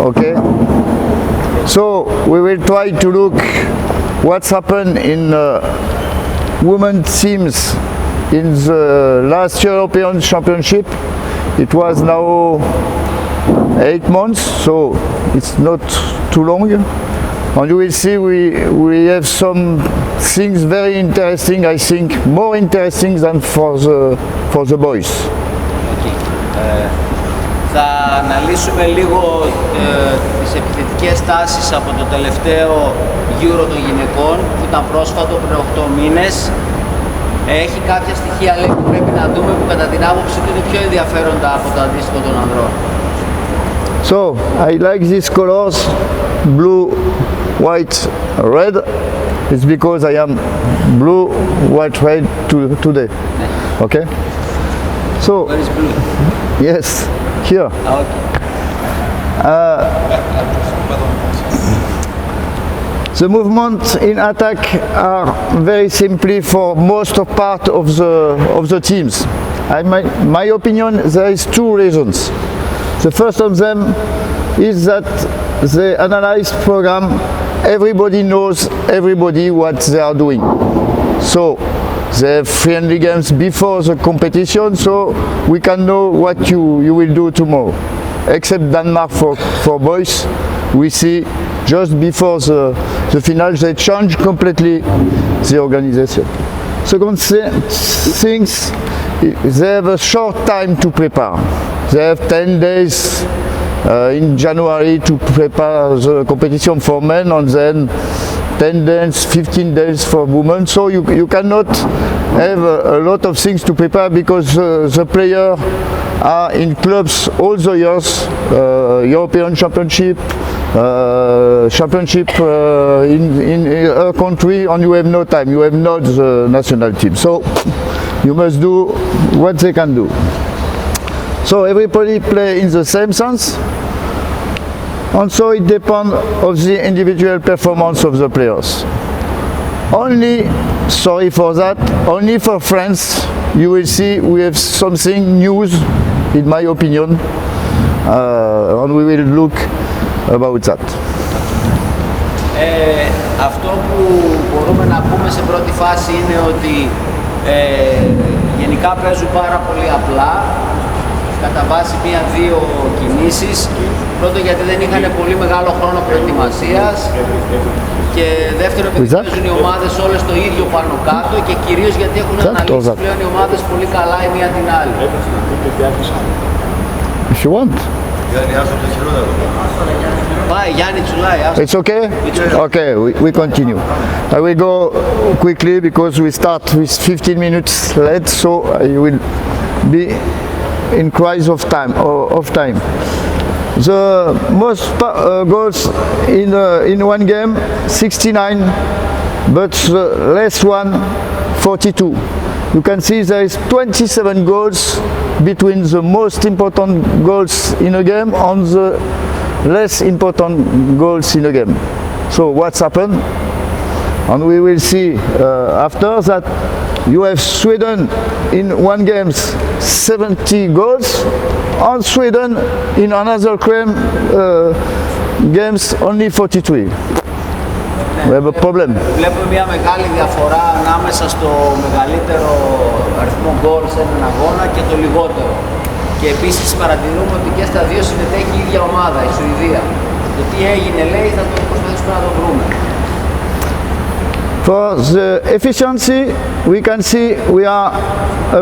Okay. So we will try to look what's happened in women's teams in the last European Championship. It was now 8 months, so it's not too long. And you will see we have some things very interesting, I think more interesting than for the boys. Okay. Θα αναλύσουμε λίγο τις επιθετικές τάσεις από το τελευταίο γύρο των γυναικών που ήταν πρόσφατο πριν 8 μήνες. Έχει κάποια στοιχεία λέει, που πρέπει να δούμε που κατά την άποψη του είναι πιο ενδιαφέροντα από το αντίστοιχο των ανδρών. So, I like these colors, blue, white, red. It's because I am blue, white, red today. Okay? So, Where is blue? yes, here. Okay. The movements in attack are very simply for most of part of the teams. My opinion, there is 2 reasons. The first of them is that the Analyse program, everybody knows everybody what they are doing. So they have friendly games before the competition, so we can know what you will do tomorrow. Except Denmark for boys, we see just before the final they change completely the organization. Second things, they have a short time to prepare. They have 10 days in January to prepare the competition for men, and then 10 days, 15 days for women. So you cannot have a lot of things to prepare because the players are in clubs all the years, European Championship, Championship in a country, and you have no time. You have not the national team. So you must do what they can do. So everybody play in the same sense, and so it depends of the individual performance of the players. Only, sorry for that, only for France, you will see we have something new, in my opinion, and we will look about that. Αυτό που μπορούμε να πούμε σε πρώτη φάση είναι ότι γενικά παίζουν πάρα πολύ απλά, κατά βάση μία-δύο κινήσεις. Πρώτον γιατί δεν είχαν πολύ μεγάλο χρόνο προετοιμασίας και δεύτερον επειδή παίζουν οι ομάδες όλες το ίδιο πάνω κάτω και κυρίως γιατί έχουν αναλύσει πλέον οι ομάδες πολύ καλά η μία την άλλη. If you want. It's okay? Okay, we continue. I will go quickly because we start with 15 minutes late, so I will be in crisis of time. The most goals in one game, 69, but the last one, 42. You can see there is 27 goals between the most important goals in a game and the less important goals in a game. So what's happened? And we will see after that you have Sweden in one game 70 goals and Sweden in another games only 43. We have a problem. Βλέπουμε μια μεγάλη διαφορά ανάμεσα στο μεγαλύτερο αριθμό γκολ σε έναν αγώνα και το λιγότερο. Και επίσης παρατηρούμε ότι και στα δύο συμμετέχει η ίδια ομάδα, η Σουηδία. Το τι έγινε λέει θα το προσπαθήσουμε να το βρούμε. For the efficiency, we can see we are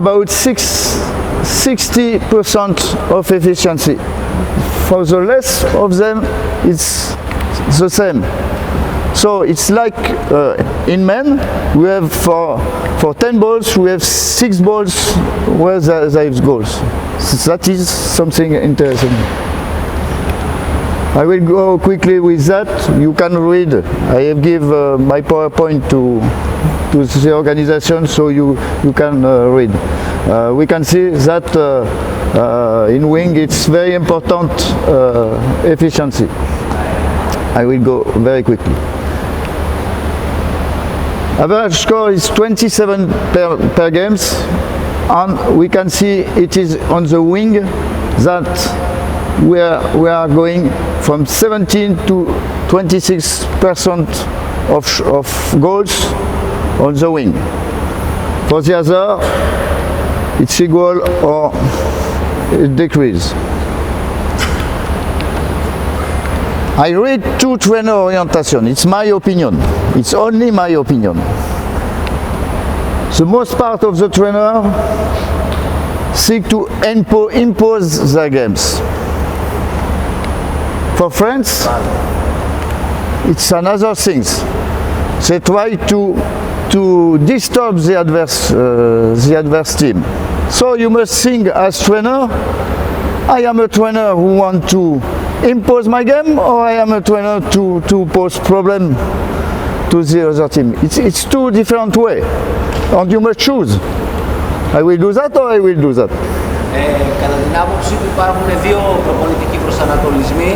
about 60% of efficiency. For the rest of them, it's the same. So it's like in men, we have for 10 balls, we have 6 balls where there is goals. So that is something interesting. I will go quickly with that. You can read. I have give my PowerPoint to the organization, so you can read. We can see that in wing it's very important efficiency. I will go very quickly. Average score is 27 per games, and we can see it is on the wing that we are going from 17 to 26% of goals on the wing. For the other, it's equal or it decrease. I read two trainer orientation. It's my opinion. It's only my opinion. The most part of the trainer seek to impose their games. For France, it's another thing. They try to disturb the adverse team. So you must think as trainer, I am a trainer who want to impose my game, or I am a trainer to pose problem to the other team. It's two different ways, and you must choose. I will do that or I will do that. Κατά την άποψή του υπάρχουν δύο προπονητικοί προσανατολισμοί.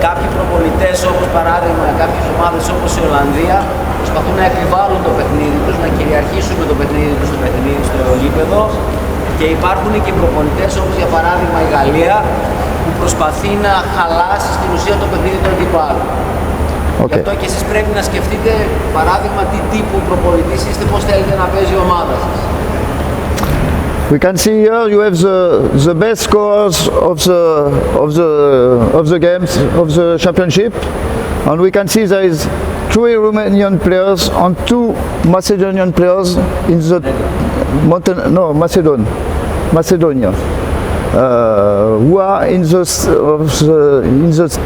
Κάποιοι προπονητές, όπως παράδειγμα κάποιες ομάδες όπως η Ολλανδία, προσπαθούν να εκβάλουν το παιχνίδι τους, να κυριαρχήσουν με το παιχνίδι τους στο γήπεδο, και υπάρχουν και προπονητές όπως για παράδειγμα η Γαλλία, που προσπαθεί να χαλάσει στην ουσία το παιχνίδι του αντιπάλου. Okay. Γι' αυτό και εσείς πρέπει να σκεφτείτε παράδειγμα τι τύπου προπονητής είστε, πώς θέλετε να παίζει η ομάδα σας. We can see here you have the best scorers of the games of the championship, and we can see there is 3 Romanian players and 2 Macedonian players in the Macedonia, who are in the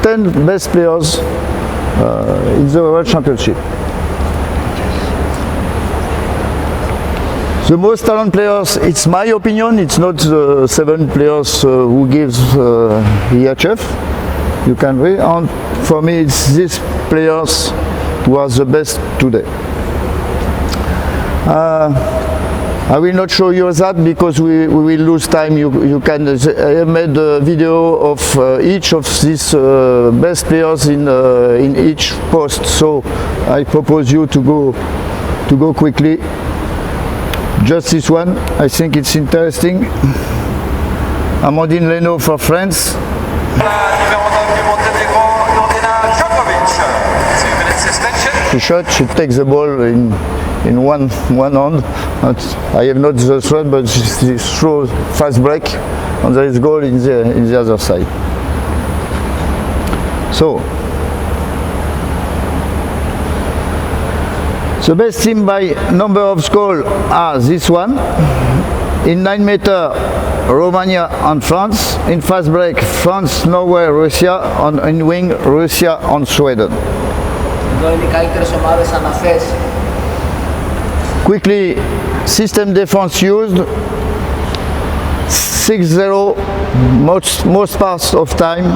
10 best players in the World Championship. The most talented players, it's my opinion, it's not the 7 players who gives EHF. You can read, and for me it's these players who are the best today. I will not show you that because we will lose time. You can I made a video of each of these best players in each post, so I propose you to go quickly. Just this one, I think it's interesting. Amandine Leno for France. She shot, she takes the ball in one hand. I have not the threat, but she throws fast break, and there is goal in the other side. So, the best team by number of goals are this one. In 9 meter, Romania and France. In fast break, France, Norway, Russia. And in wing, Russia and Sweden. Quickly, system defense used. 6-0 most parts of time.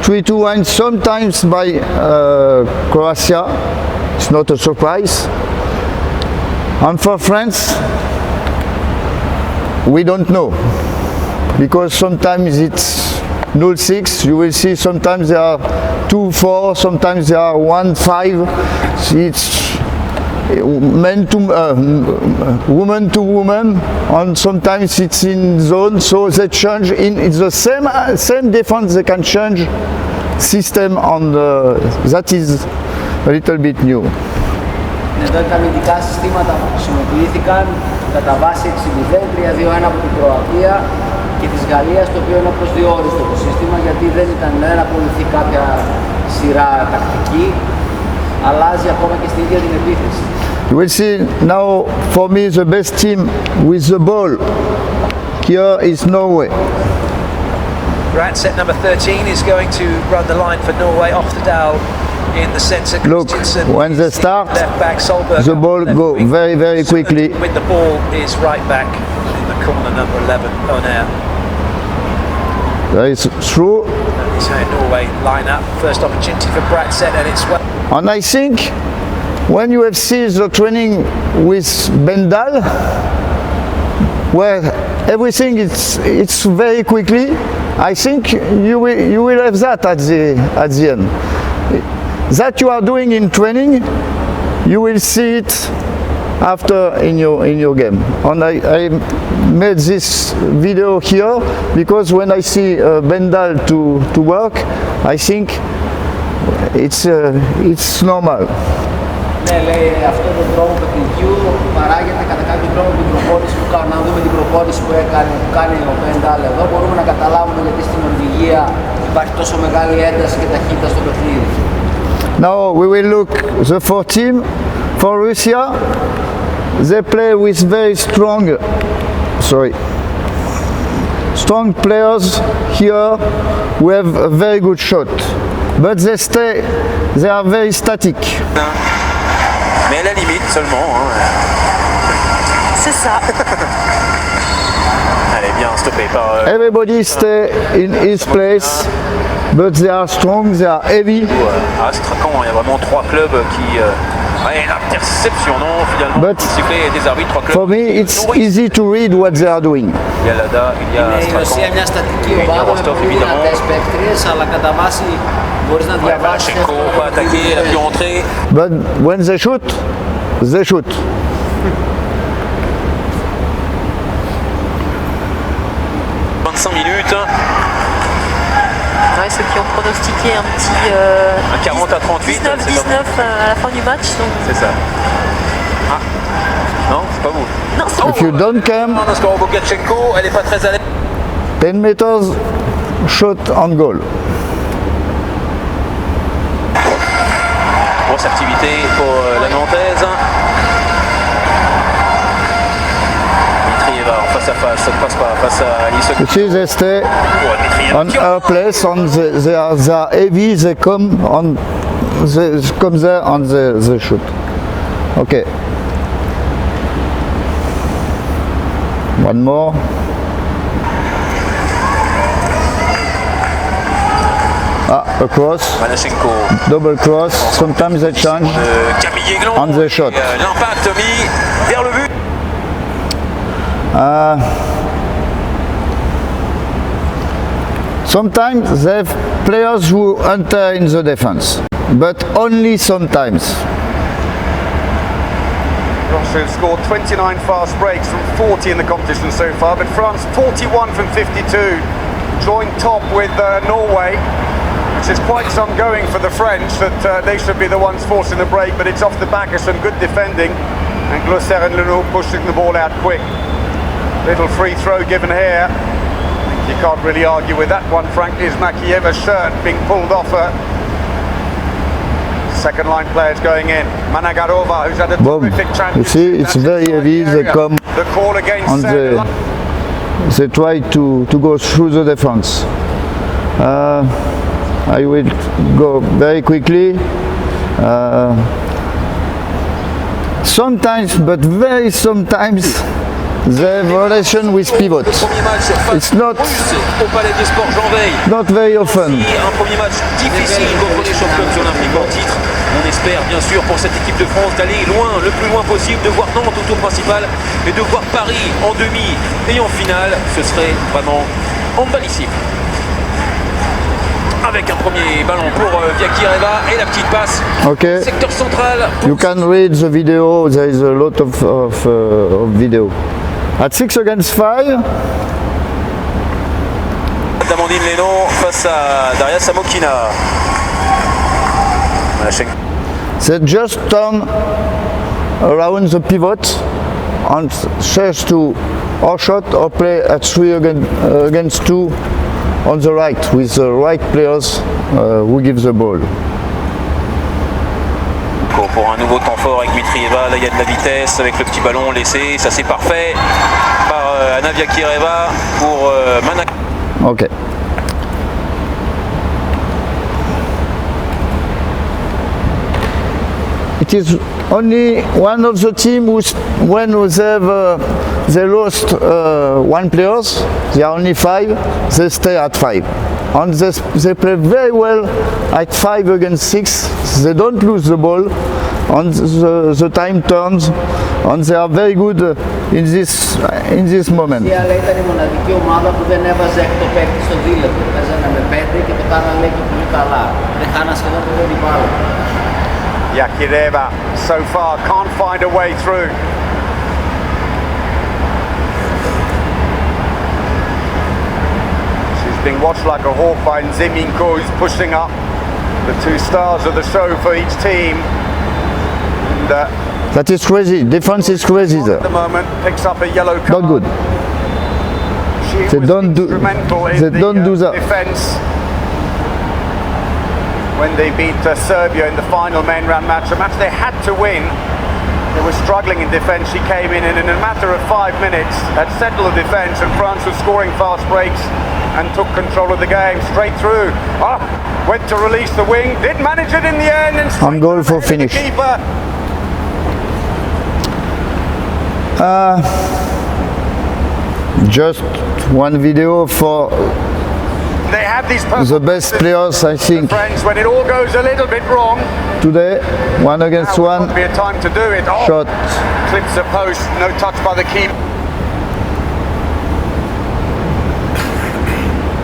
3-1 sometimes by Croatia. It's not a surprise. And for France, we don't know, because sometimes it's 0-6. You will see sometimes there are 2-4, sometimes there are 1-5. It's woman to woman, and sometimes it's in zone. So they change it's the same defense. They can change system, and that is a little bit new. Εδώ τα αμυντικά συστήματα που χρησιμοποιήθηκαν κατά βάση 6-0, 3-2-1 από την Κροατία και της Γαλλίας, το οποίο είναι προσδιορίστο το σύστημα, γιατί δεν ήταν να ακολουθεί κάποια σειρά τακτική, αλλάζει ακόμα και στην ίδια την επίθεση. You will see now, for me, the best team with the ball here is Norway. Right, set number 13 is going to run the line for Norway off the dial. In the centre, look, when they start, left back, Solberg, the ball go very, very quickly. With the ball is right back in the corner, number 11, on air. That is true. It's how Norway line up. First opportunity for Bratset, and it's well. And I think when you have seen the training with Bendal, where everything it's very quickly, I think you will have that at the end. That you are doing in training, you will see it after in your game. And I made this video here because when I see Bendal to work, I think it's normal. Ναι, λέει αυτόν τον τρόπο παιχνιδιού παράγεται κατά κάποιο τρόπο την προπόνηση που κάνουν. Αν δούμε την προπόνηση που κάνει ο Μπεντάλ εδώ, μπορούμε να καταλάβουμε γιατί στην Νορβηγία υπάρχει τόσο μεγάλη ένταση και ταχύτητα στο παιχνίδι. Now we will look the four team. For Russia, they play with very strong players here who have a very good shot, but they are very static. Mais à la limite seulement. Hein. C'est ça. Elle est bien stoppée par... Everybody stay in his place, but they are strong, they are heavy. À Astracan, il y a vraiment trois clubs qui... Ouais, l'interception, non, finalement, But sifflet des arbitres, trois clubs. for me, it's easy to read what they are doing. Il y a Lada, il y a Η Ρωσία είναι μια στατική ομάδα με πολύ δυνατές παίκτριες, αλλά κατά βάση μπορείς να διαβάσεις... Mastercoach pas attaqué, elle a pu entrer. But when they shoot, they shoot. 25 minutes. Ouais, ceux qui ont pronostiqué un petit Un 40 à 38. 19-19 à la fin du match. C'est ça. Ah. Non, c'est pas vous. Non, c'est If you don't come, Bokachenko, elle est pas très à l'aise. 10 meters shot on goal. Grosse activité pour la Nantaise. Mitrieva en face à face, ça ne passe pas face à Alice. You see, they stay on her place, they are heavy, they come there and they shoot. Okay. One more. A cross, Manashenko. double cross, sometimes they change Camille Aiglon. on the shot. L'impact mis vers le but. Sometimes they have players who enter in the defense, but only sometimes. Russia have scored 29 fast breaks from 40 in the competition so far, but France 41 from 52, joined top with Norway, which is quite some going for the French, that they should be the ones forcing the break, but it's off the back of some good defending, and Glosser and Lenoir pushing the ball out quick. Little free throw given here. You can't really argue with that one, frankly, as Makieva's shirt being pulled off her. Second line players going in. Managarova, who's had a Boom. terrific championship. You see, it's very heavy, they come The call against on they try to go through the defense. I will go very quickly. Sometimes, but very sometimes, they have relation with pivot. It's not Au Palais des Sports Jean Veil. not very often. Un premier match difficile contre les champions olympiques en titre. On espère bien sûr pour cette équipe de France d'aller loin, le plus loin possible, de voir Nantes au tour principal et de voir Paris en demi et en finale. Ce serait vraiment handballissime. Avec un premier ballon pour Petitgirard et la petite passe. Okay. Secteur central. You can read the video. There is a lot of video. At 6 against 5. D'Amandine Lénon face à Daria Samokina. They just turn around the pivot and change to or shot or play at 3 against 2 on the right with the right players who give the ball. Pour un nouveau temps fort avec Mitrieva, là il y a de la vitesse avec le petit ballon laissé, ça c'est parfait par Anna Petitgirard pour Mana. Okay. It is only one of the team who's when they lost one players, they are only 5, they stay at 5. And they play very well at 5 against 6, they don't lose the ball, and the time turns, and they are very good in this moment. Η Αλέα ήταν η μοναδική ομάδα που δεν έβαζε έκτο παίκτη στο δίλεπτο. Παίζανε με 5 και το κάνανε λέει και πολύ καλά. Δεν χάνα σχεδόν ποτέ την μπάλα. Yakireva so far can't find a way through. She's being watched like a hawk by Nziminko, who's pushing up, the two stars of the show for each team. And, that is crazy. Defense is crazy there. at the moment picks up a yellow card. Not good. She They was don't do. instrumental in They the don't do that. defense when they beat Serbia in the final main round match. A match they had to win. They were struggling in defense. She came in and in a matter of 5 minutes had settled the defense, and France was scoring fast breaks and took control of the game straight through. Went to release the wing, did manage it in the end, and On goal for finish. keeper. Just one video for They have these the best players, I think, friends when it all goes a little bit wrong. today. One against Now one. would be a time to do it. Shot. Clips the post, no touch by the keeper.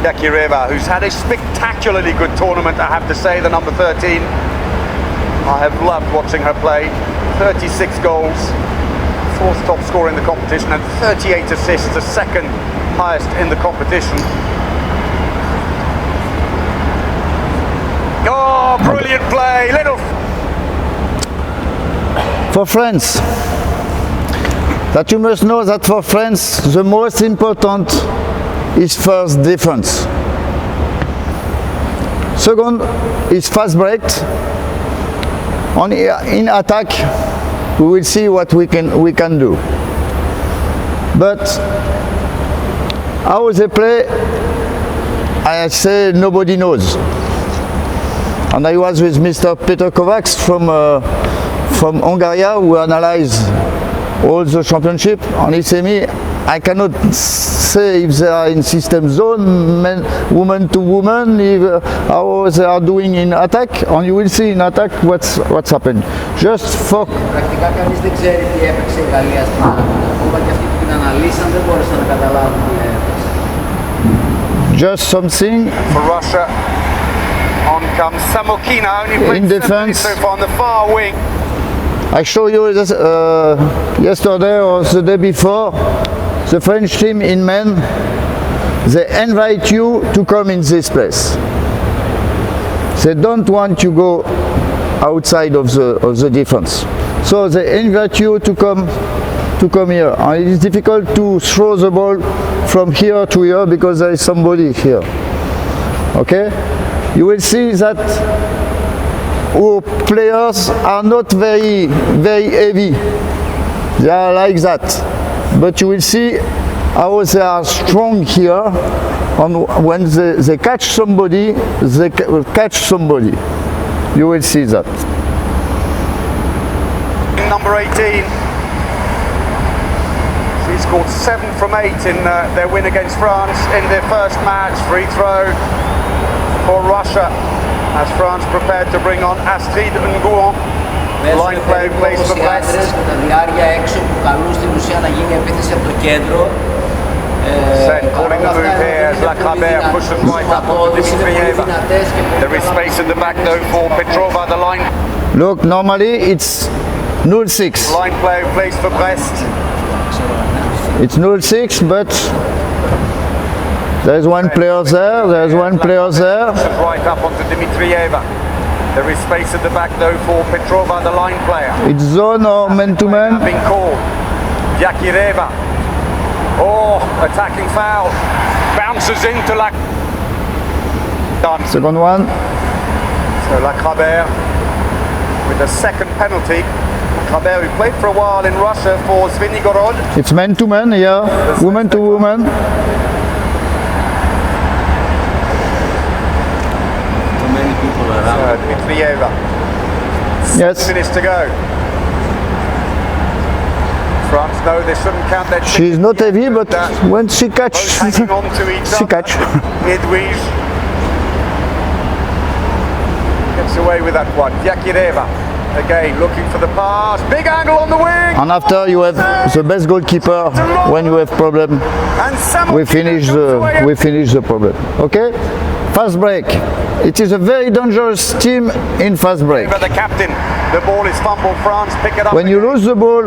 Yakireva, who's had a spectacularly good tournament, I have to say, the number 13. I have loved watching her play. 36 goals, fourth top scorer in the competition, and 38 assists, the second highest in the competition. Oh, brilliant play, little. For France, that you must know that for France, the most important is first defense. Second is fast break. In attack, we will see what we can do. But how they play, I say nobody knows. And I was with Mr. Peter Kovacs from Hungary, who analyze all the championship, and he said me, I cannot say if they are in system zone, woman to woman, how they are doing in attack, and you will see in attack what's happened. Just for Πρακτικά κανείς δεν ξέρει τι έπαιξε η Γαλλία στην άμυνα. Ακόμα και αυτοί που την αναλύσαν δεν μπόρεσαν να καταλάβουν τι έπαιξε. just something For Russia, on comes Samokina, only played In 7 defense. minutes so far on the far wing. I showed you this, yesterday or the day before, the French team in men, they invite you to come in this place. They don't want you go outside of the defense. So they invite you to come here. And it is difficult to throw the ball from here to here because there is somebody here. Okay? You will see that our players are not very heavy. They are like that. But you will see how they are strong here, and when they catch somebody, they catch somebody. You will see that. Number 18. She scored 7 from 8 in their win against France in their first match. Free throw for Russia as France prepared to bring on Astrid Nguyen. Line play plays for Brest. Με τα διάρκεια έξω που καλούν στην ουσία να γίνει επίθεση από το κέντρο. Sen calling the move here as Lacrabert pushes right up onto Dimitrieva. There is space in the back though for Petrova, the line. Look, normally it's 0-6. Line play plays for Brest. It's 0-6, but there's one player there, there's one player there. Pushes right up onto Dimitrieva. There is space at the back though for Petrova, the line player. It's zone or man-to-man. Been called. Yakireva. Oh, attacking foul. Bounces into Done. Second one. So Lacrabert with a second penalty. Lacrabert, who played for a while in Russia for Petitgirard. It's man-to-man here, woman to woman. Too many people around. Dimitrieva. Yes. Minutes to go. France know they shouldn't count their chickens. She's not heavy, but when she catch, Both hanging on to each she other. catch. Edwige gets away with that one. Yakireva again looking for the pass. Big angle on the wing. And after you have the best goalkeeper, when you have problem, And Samokina we finish comes away. the problem. Okay? fast break. It is a very dangerous team in fast break. But the captain, the ball is fumbled. France pick it up. When you lose the ball,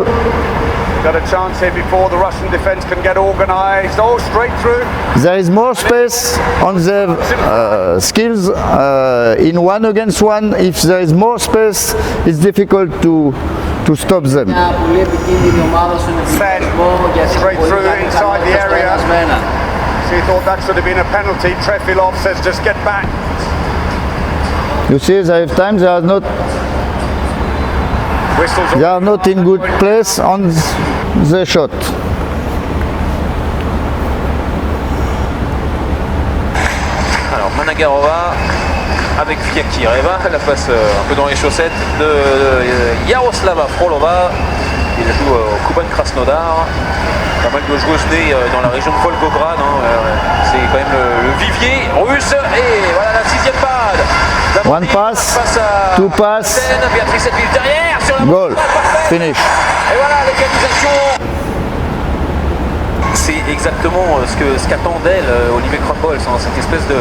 got a chance here before the Russian defense can get organized. Oh, straight through. there is more space on the skills in 1 against 1. If there is more space, it's difficult to stop them. Μια πολύ επικίνδυνη ομάδα στον επιθετικό για Straight through inside the area. So he thought that should have been a penalty. Trefilov says just get back. You see, there are times Whistles they are not in good place on the shot. Alors Managarova avec Petitgirard, la passe un peu dans les chaussettes de Yaroslava Frolova. Il joue au Kuban Krasnodar. Pas mal de joueuses nées dans la région de Volgograd. C'est quand même le vivier russe. Et voilà la 6e pad. One pass, two pass, Béatrice Edville derrière sur la goal, finish. Et voilà l'égalisation. C'est exactement ce qu'attend d'elle Olivier Kronbolz, cette espèce de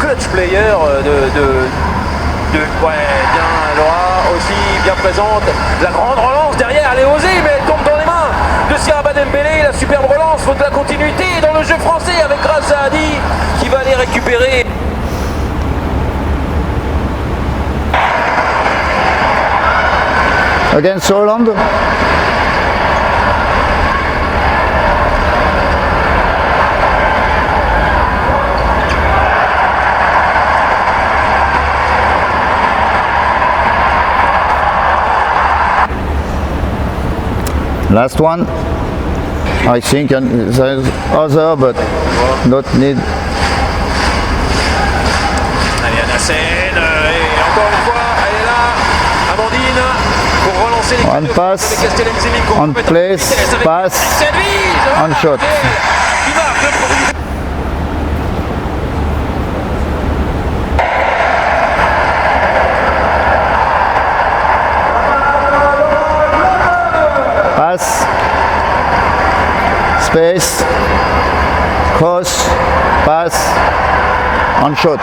clutch player, ouais, bien Laura aussi bien présente. La grande relance derrière, elle est osée, mais elle tombe dans les mains de Siraba Dembélé. La superbe relance, faut de la continuité dans le jeu français avec Grâce à Hadi qui va aller récupérer. Against Holland. Last one, I think, and there's other, but not need. Allez, Anasen, et encore une fois, elle est là, Amandine, pour relancer les One pass, on place, pass, on shot. Qui marque le premier. Pass, space, cross, pass, on shot.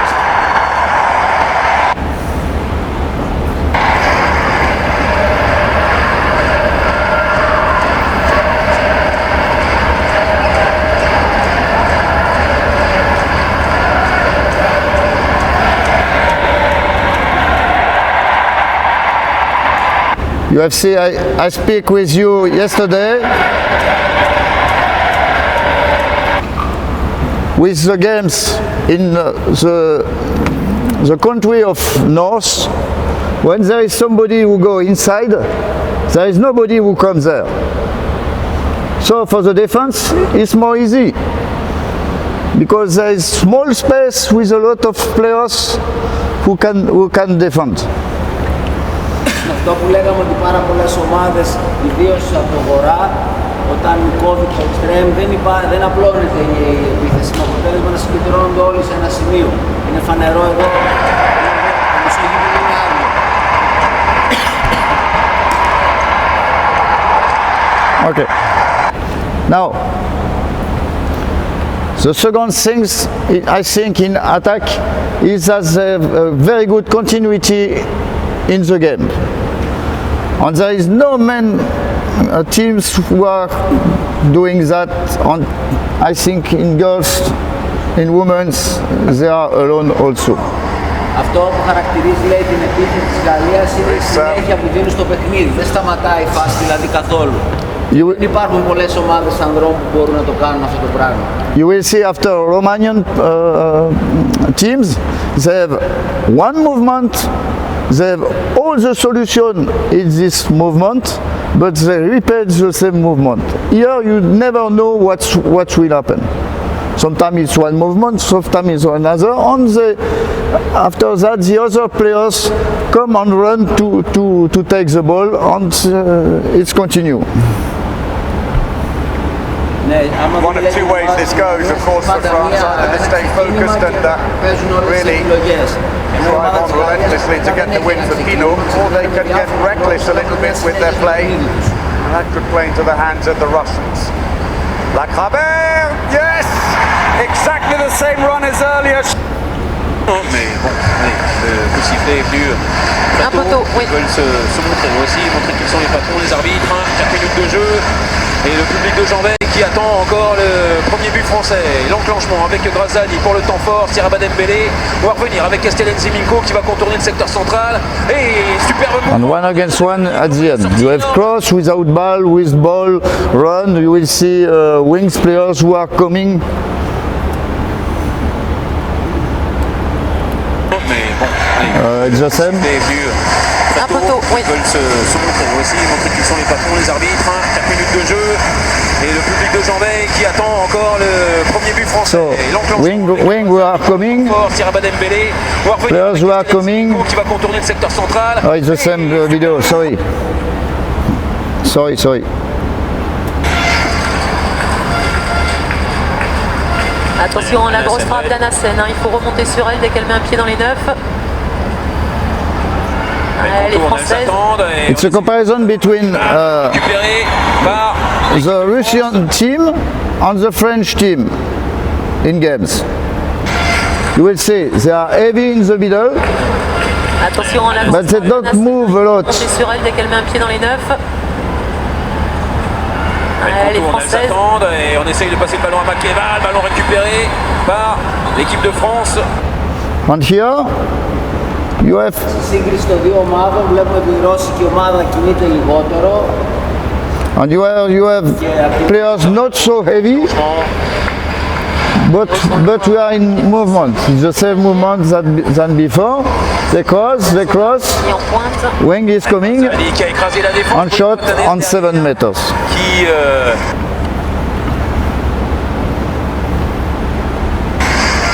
UFC, I speak with you yesterday with the games in the country of North. When there is somebody who go inside, there is nobody who comes there. So for the defense, it's more easy because there is small space with a lot of players who can defend. Αυτό που λέγαμε ότι πάρα πολλές ομάδες, ιδίως από το βορρά, όταν κόβει το extreme δεν απλώνεται η επίθεση. Με αποτέλεσμα να συγκεντρώνονται όλοι σε ένα σημείο. Είναι φανερό εδώ. Το μισογύμνο είναι άδειο. Okay. Now, the second thing I think in Attaque is that there is a very good continuity in the game. And there is no men teams who are doing that. On, I think in girls, in women's, they are alone also. Αυτό που χαρακτηρίζει λέει την επίθεση της Γαλλίας είναι η συνέχεια που δίνει στο παιχνίδι. Δεν σταματάει η φάση δηλαδή καθόλου. Δεν υπάρχουν πολλές ομάδες ανδρών που μπορούν να το κάνουν αυτό το πράγμα. You will see after Romanian teams, they have one movement. They have all the solution in this movement, but they repeat the same movement. Here you never know what will happen. Sometimes it's one movement, sometimes it's another. After that, the other players come and run to take the ball, and it's continue. One of two ways this goes, of course, for France. Either they stay focused and really drive on relentlessly to get the win for Pinot, or they can get reckless a little bit with their play. And that could play into the hands of the Russians. Lacrabert, yes! Exactly the same run as earlier. Mais bon, allez, le coup de sifflet est venu Un peu tôt, oui. Ils veulent se montrer aussi, montrer qu'ils sont les patrons, les arbitres. 4 minutes de jeu. Et le public de Janvet qui attend encore le premier but français. L'enclenchement avec Grazani pour le temps fort, Siraba Dembélé. On va revenir avec Estelen Ziminko qui va contourner le secteur central. Et superbe And mouvement. 1 against 1 at the end. You have cross without ball, with ball, run. You will see wings players who are coming. Mais bon, allez, It's the same. est venu Un peu tôt, oui. Ils veulent se montrer aussi, montrer qu'ils sont les patrons, les arbitres. 4 minutes de jeu. Et le public de Janvet qui attend encore le premier but français. So, Et l'enclenchement. wing who are coming. Fort, Siraba Dembélé. On va revenir Players avec who are Estelen coming. Ziminko qui va contourner le secteur central. Oh, it's the same video. Sorry. Sorry. Attention, la grosse frappe d'Anasen, il faut remonter sur elle dès qu'elle met un pied dans les 9. Elle est française. It's a comparison between Récupéré par the Russian team and the French team in games. You will see they are heavy in the middle, Attention, la grosse but they frappe don't d'Anasen, move a lot. remonter sur elle dès qu'elle met un pied dans les 9. Elle est française. Et on essaye de passer le ballon à Makeba, le ballon récupéré par l'équipe de France. And here you have Σύγκριση των δύο ομάδων, βλέπουμε ότι η ρώσικη ομάδα κινείται λιγότερο. you have players not so heavy, but we are in movement. It's the same movement than before. They cross. Et en pointe. Wing is coming. Ali qui a écrasé la défense. On shot on 7 meters. Qui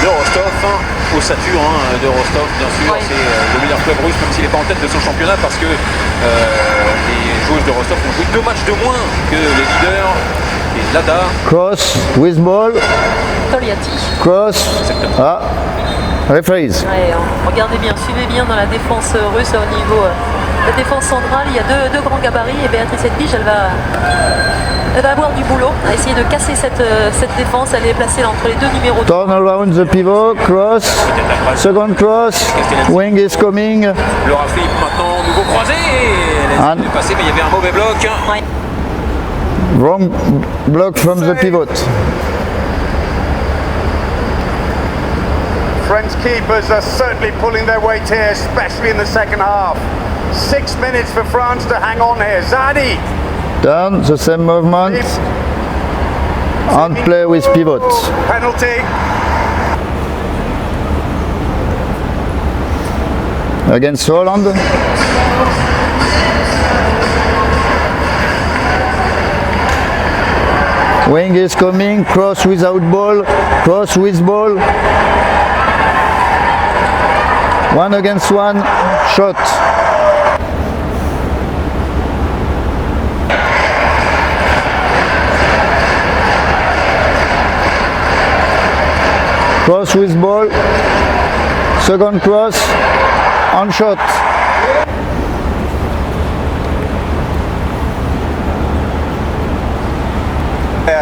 de Rostov, au Satur de Rostov, bien sûr, Oui. c'est le meilleur club russe, même s'il n'est pas en tête de son championnat, parce que les joueuses de Rostov ont joué 2 matchs de moins que les leaders. Et Lada, Cross with ball. Toliati. Cross. Ah. Rephrase. Ouais, regardez bien, suivez bien dans la défense russe au niveau de la défense centrale. Il y a deux grands gabarits et Béatrice Edwige, elle va avoir du boulot à essayer de casser cette défense. Elle est placée entre les deux numéros. Turn around the pivot. Cross. Second cross. Wing is coming. Laura Philippe maintenant, nouveau croisé. Elle est passée, mais il y avait un mauvais bloc. Ouais. Wrong block from the pivot. French keepers are certainly pulling their weight here, especially in the second half. 6 minutes for France to hang on here. Zadi. Turn, the same movement. And play with pivot. Penalty. Against Holland. Wing is coming, cross without ball, cross with ball. 1 against 1, shot. Cross with ball, second cross, on shot.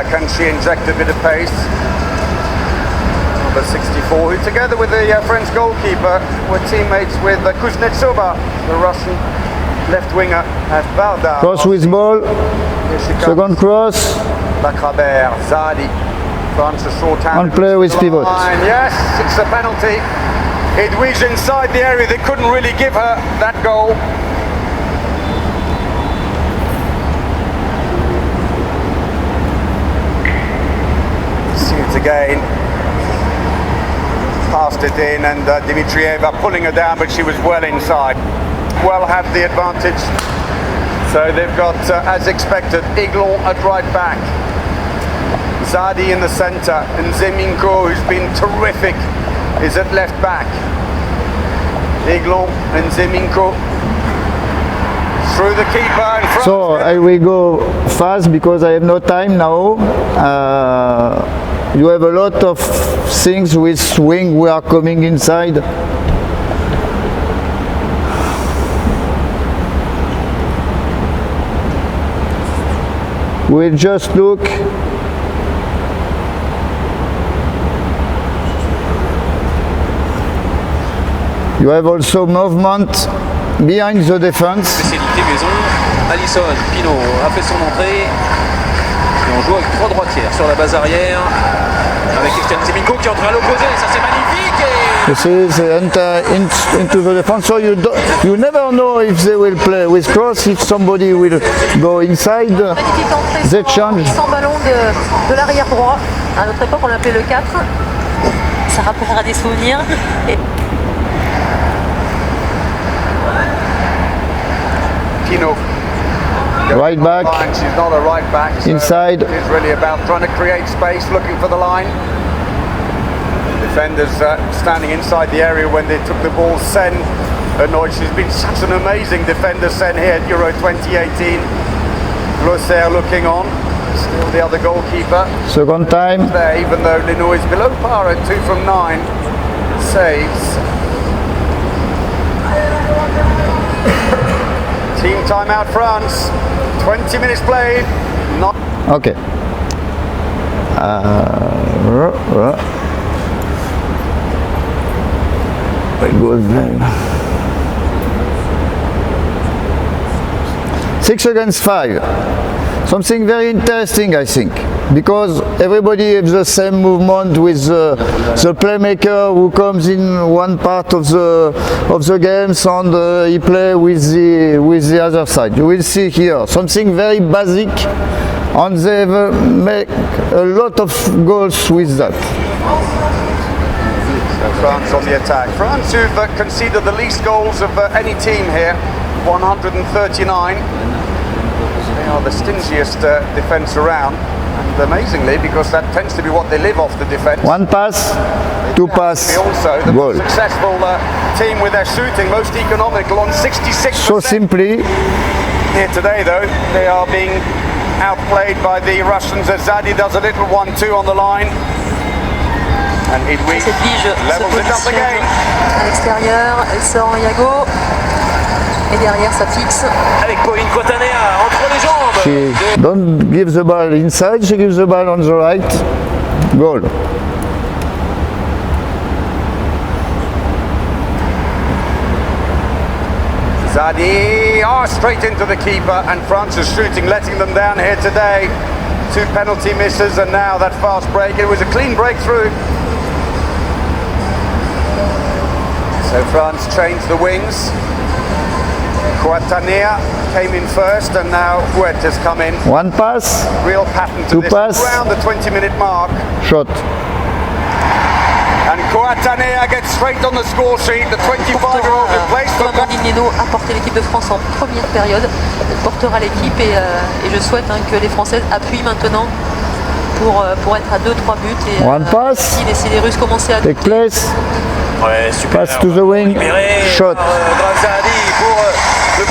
Can she inject a bit of pace? Number 64, who together with the French goalkeeper were teammates with Kuznetsova, the Russian left winger at Varda. Cross with ball, Here she comes. second cross, Lacrabert, Zadi, France a short hand. and play with pivot. Yes, it's a penalty. Edwige inside the area, they couldn't really give her that goal. See it again. Passed it in, and Dimitrieva pulling her down, but she was well inside. Well had the advantage. So they've got, as expected, Iglon at right back. Zadi in the centre, and Zeminko, who's been terrific, is at left back. Iglon and Zeminko through the keeper. And So I will go fast because I have no time now. You have a lot of things with wing we are coming inside. We just look. You have also movement behind the defense. Spécialité maison. Alisson, Pinot a fait son entrée. Et on joue avec 3 droitières sur la base arrière. Avec Estienne Ziminko qui entre à l'opposé. Ça c'est magnifique. Et... You see, they enter into the defense, so you never know if they will play with cross, if somebody will go inside. Magnifique entrée They change. sans ballon de l'arrière droit. À notre époque, on l'appelait le 4. Ça rappellera des souvenirs. Et... Pinot. Right back. She's not a right back. So Inside. it's really about trying to create space, looking for the line. Defenders standing inside the area when they took the ball. Sen annoyed. She's been such an amazing defender, Sen, here at Euro 2018. Grosser looking on. Still the other goalkeeper. Second time. There, even though Lino is below par at 2 from 9 saves. Team timeout France. 20 minutes played. Not Okay. Good. 6 against 5. Something very interesting, I think, because everybody has the same movement with the playmaker who comes in one part of the games and he play with the other side. You will see here something very basic, and they make a lot of goals with that. France on the attack. France who've conceded the least goals of any team here, 139. They are the stingiest defence around, and amazingly, because that tends to be what they live off, the defence. One pass, two pass, Also, the goal. most successful team with their shooting, most economical on 66%. So simply, Here today, though, they are being outplayed by the Russians as Zadi does a little 1-2 on the line. And Hidwig Cette bige se levels it up positionne again. à l'extérieur, elle sort en Yago et derrière ça fixe. Avec Pauline Cotanea entre les jambes. she don't give the ball inside, she gives the ball on the right. Goal. Zadi, straight into the keeper, and France is shooting, letting them down here today. 2 penalty misses, and now that fast break. It was a clean breakthrough. So France changed the wings. Coatania came in first, and now Huet has come in. One pass, Real pattern to Two this. pass. Around the 20-minute mark. shot. And Coatania gets straight on the score sheet. The 25-year-old who plays for Amandine Leno a porté l'équipe de France en première période. Elle portera l'équipe et je souhaite que les Françaises appuient maintenant pour être à 2-3 buts et One pass, laisser les Russes commencer à take place, Ouais, super. pass to the wing, Libéré shot. par, Zadi pour le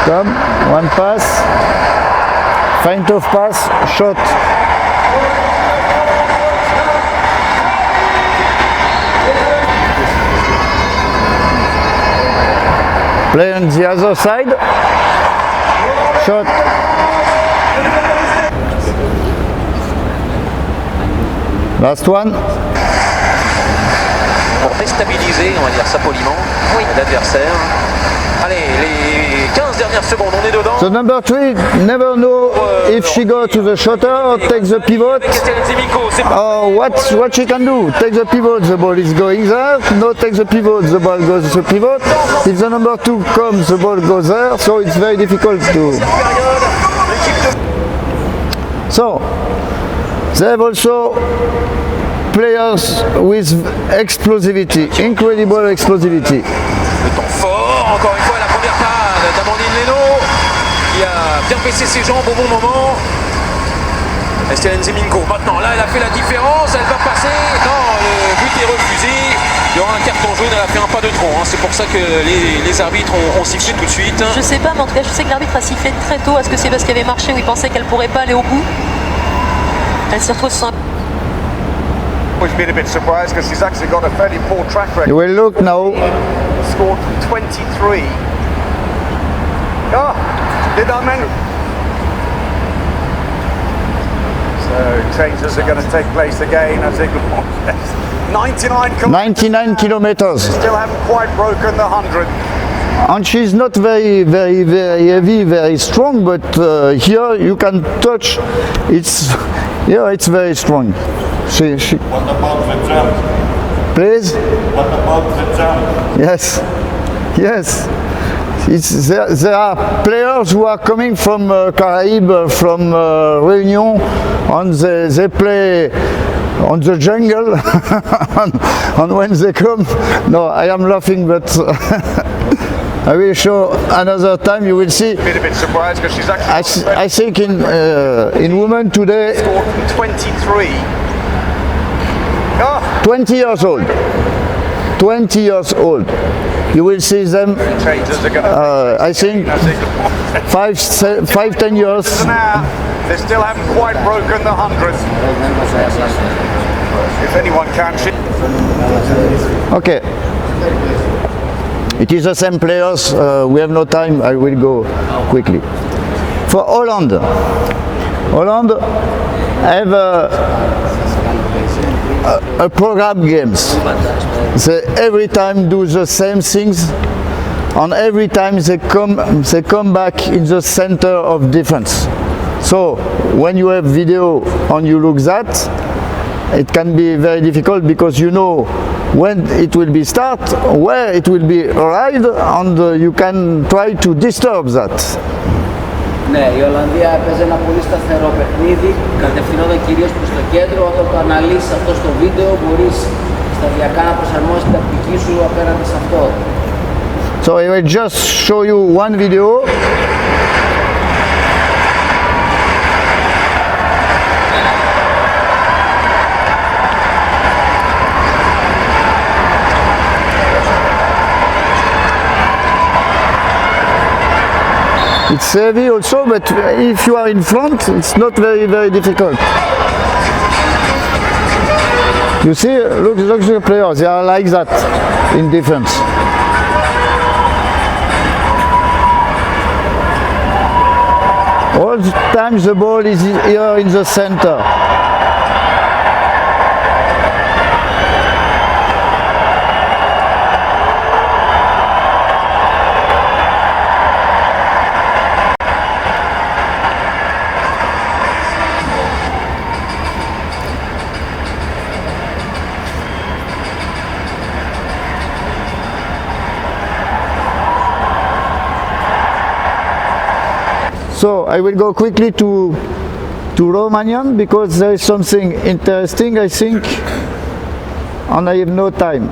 Come, one pass, feint of pass, shot. Play on the other side, shot. Last one. pour déstabiliser, on va dire ça poliment, l'adversaire. Allez, les 15 dernières secondes, on est dedans. So number 3 never know if she go to the shotter or take the pivot. Estienne Ziminko, c'est pas Or what she can do? Take the pivot, the ball is going there. No, take the pivot, the ball goes to the pivot. If the number 2 comes, the ball goes there. So it's very difficult to. période. L'équipe de So they have also players with explosivity, incredible explosivity. Le temps fort, encore une fois la première panne d'Amandine Leno qui a bien baissé ses jambes au bon moment. Estienne Ziminko, maintenant là elle a fait la différence, elle va passer, non le but est refusé, il y aura un carton jaune, elle a fait un pas de trop, c'est pour ça que les arbitres ont sifflé tout de suite. Je sais pas, mais en tout cas, je sais que l'arbitre a sifflé très tôt. Est-ce que c'est parce qu'il avait marché où il pensait qu'elle pourrait pas aller au bout? Elle s'y retrouve sur un... Which been a bit surprised because she's actually got a fairly poor track record. You will look now. Scored 23. Did I mention? So changes are going to take place again as it 99 kilometers. Still haven't quite broken the 100. And she's not very heavy, very strong, but here you can touch. It's very strong. What about the jump? Please. What about the jump? Yes. There are players who are coming from Caraïbes, from Réunion, and they play on the jungle. And when they come, no, I am laughing, but I will show another time. You will see. Been a bit surprised because she's actually. I think in women today, scored from 23. Oh. 20 years old. 20 years old. You will see them, Changes are going to I think, 5-10 years. now. They still haven't quite broken the 100. If anyone can. Okay. It is the same players. We have no time. I will go quickly. For Holland have a program games. They every time do the same things, and every time they come back in the center of defense. So when you have video and you look that, it can be very difficult because you know when it will be start, where it will be arrived, and you can try to disturb that. Ναι, η Ολλανδία έπαιζε ένα πολύ σταθερό παιχνίδι, κατευθυνόταν κυρίως προς το κέντρο. Όταν το αναλύσεις αυτό στο βίντεο, μπορείς σταδιακά να προσαρμόσεις την τακτική σου απέναντι σε αυτό. So I will just show you one video. It's heavy also, but if you are in front, it's not very difficult. You see, look at the players, they are like that in defense. All the time the ball is here in the center. So I will go quickly to Romanian because there is something interesting, I think, and I have no time.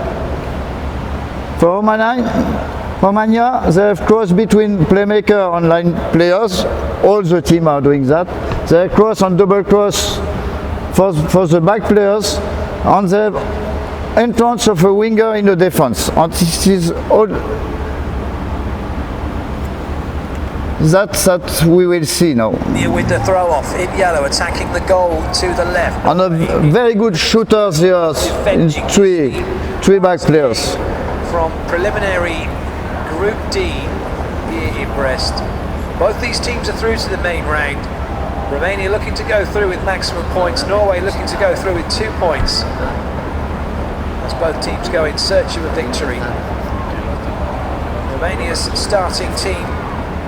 For Romania, they have cross between playmaker and line players. All the team are doing that. They have cross and double cross for the back players, and they have entrance of a winger in the defense. And this is all. That we will see now. With the throw off in yellow, attacking the goal to the left. And a very good shooters here in three back players. From preliminary Group D here in Brest. Both these teams are through to the main round. Romania looking to go through with maximum points. Norway looking to go through with 2 points. As both teams go in search of a victory. Romania's starting team.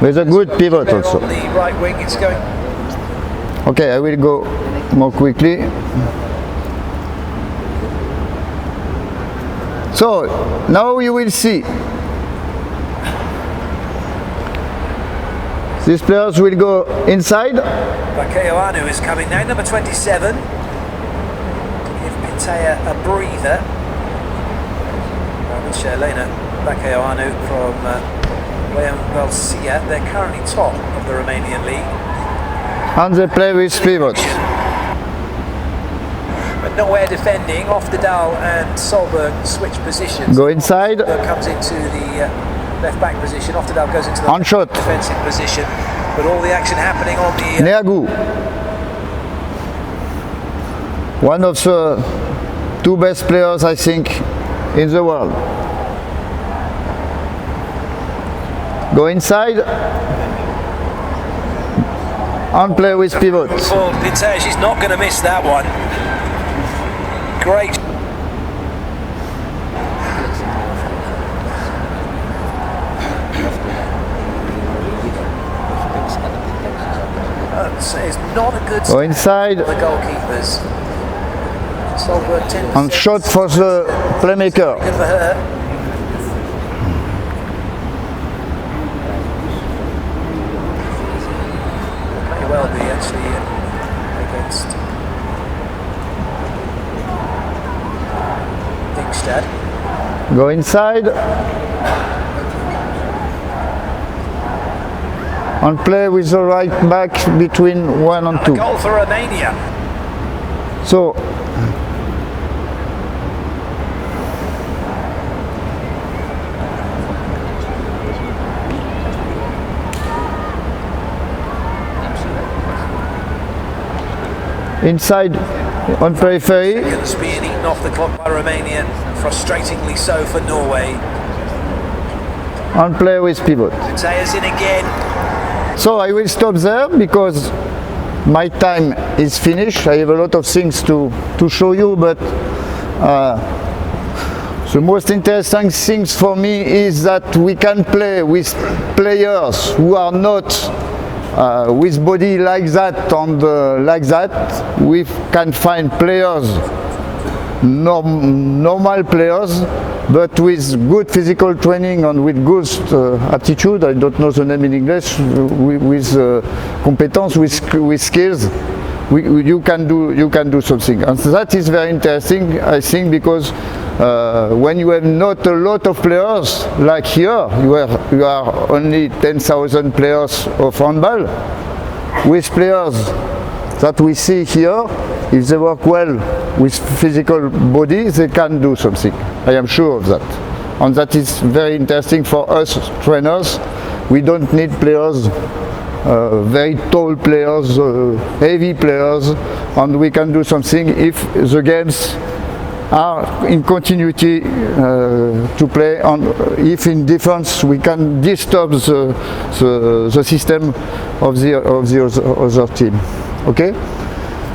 With a good pivot also. On the right wing, it's going. Okay, I will go more quickly. So now you will see. These players will go inside. Bakayanu is coming now, number 27. Give Pitaya a breather. Which Lena Bakayanu from Welsia, they're currently top of the Romanian league. And they play with pivots. But nowhere defending. Oftedal and Solberg switch positions. Go inside. Solberg comes into the left back position. Oftedal goes into the On shot. defensive position. But all the action happening on the Neagu. One of the 2 best players, I think, in the world. Go inside. and play with pivot. For Pitej, she's not going to miss that one. Great. It's not a good Go inside the goalkeepers. Solberg 10 and shot for the playmaker. good for her. May well be actually against Ingstad. Go inside and play with the right back between 1 and 2. Goal for Romania. So inside on periphery Seconds being eaten off the clock by Romania. Frustratingly so for Norway. and play with pivot. Teja's in again. So I will stop there because my time is finished. I have a lot of things to show you, but the most interesting things for me is that we can play with players who are not with body like that and like that. We can find players, normal players, but with good physical training and with good attitude. I don't know the name in English. With competence, with skills, you can do something, and that is very interesting, I think, because when you have not a lot of players like here, you are only 10,000 players of handball. With players that we see here, if they work well with physical body, they can do something. I am sure of that. And that is very interesting for us trainers. We don't need players, very tall players, heavy players, and we can do something if the games are in continuity to play, and if in defense we can disturb the system of the other team. Okay?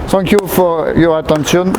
Thank you for your attention.